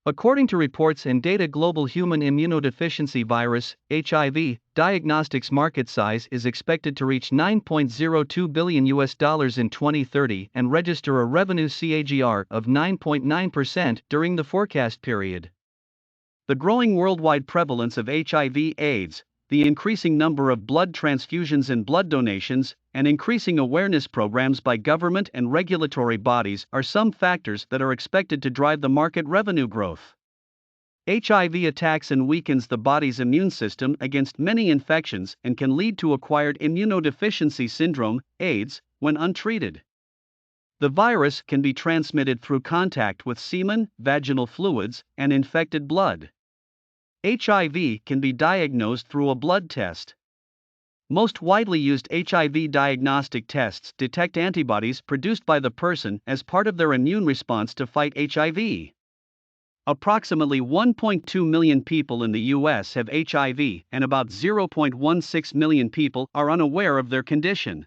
According to reports and data, global human immunodeficiency virus (HIV) diagnostics market size is expected to reach $9.02 billion in 2030 and register a revenue CAGR of 9.9% during the forecast period. The growing worldwide prevalence of HIV/AIDS, the increasing number of blood transfusions and blood donations, and increasing awareness programs by government and regulatory bodies are some factors that are expected to drive the market revenue growth. HIV attacks and weakens the body's immune system against many infections and can lead to acquired immunodeficiency syndrome, AIDS, when untreated. The virus can be transmitted through contact with semen, vaginal fluids, and infected blood. HIV can be diagnosed through a blood test. Most widely used HIV diagnostic tests detect antibodies produced by the person as part of their immune response to fight HIV. Approximately 1.2 million people in the US have HIV, and about 0.16 million people are unaware of their condition.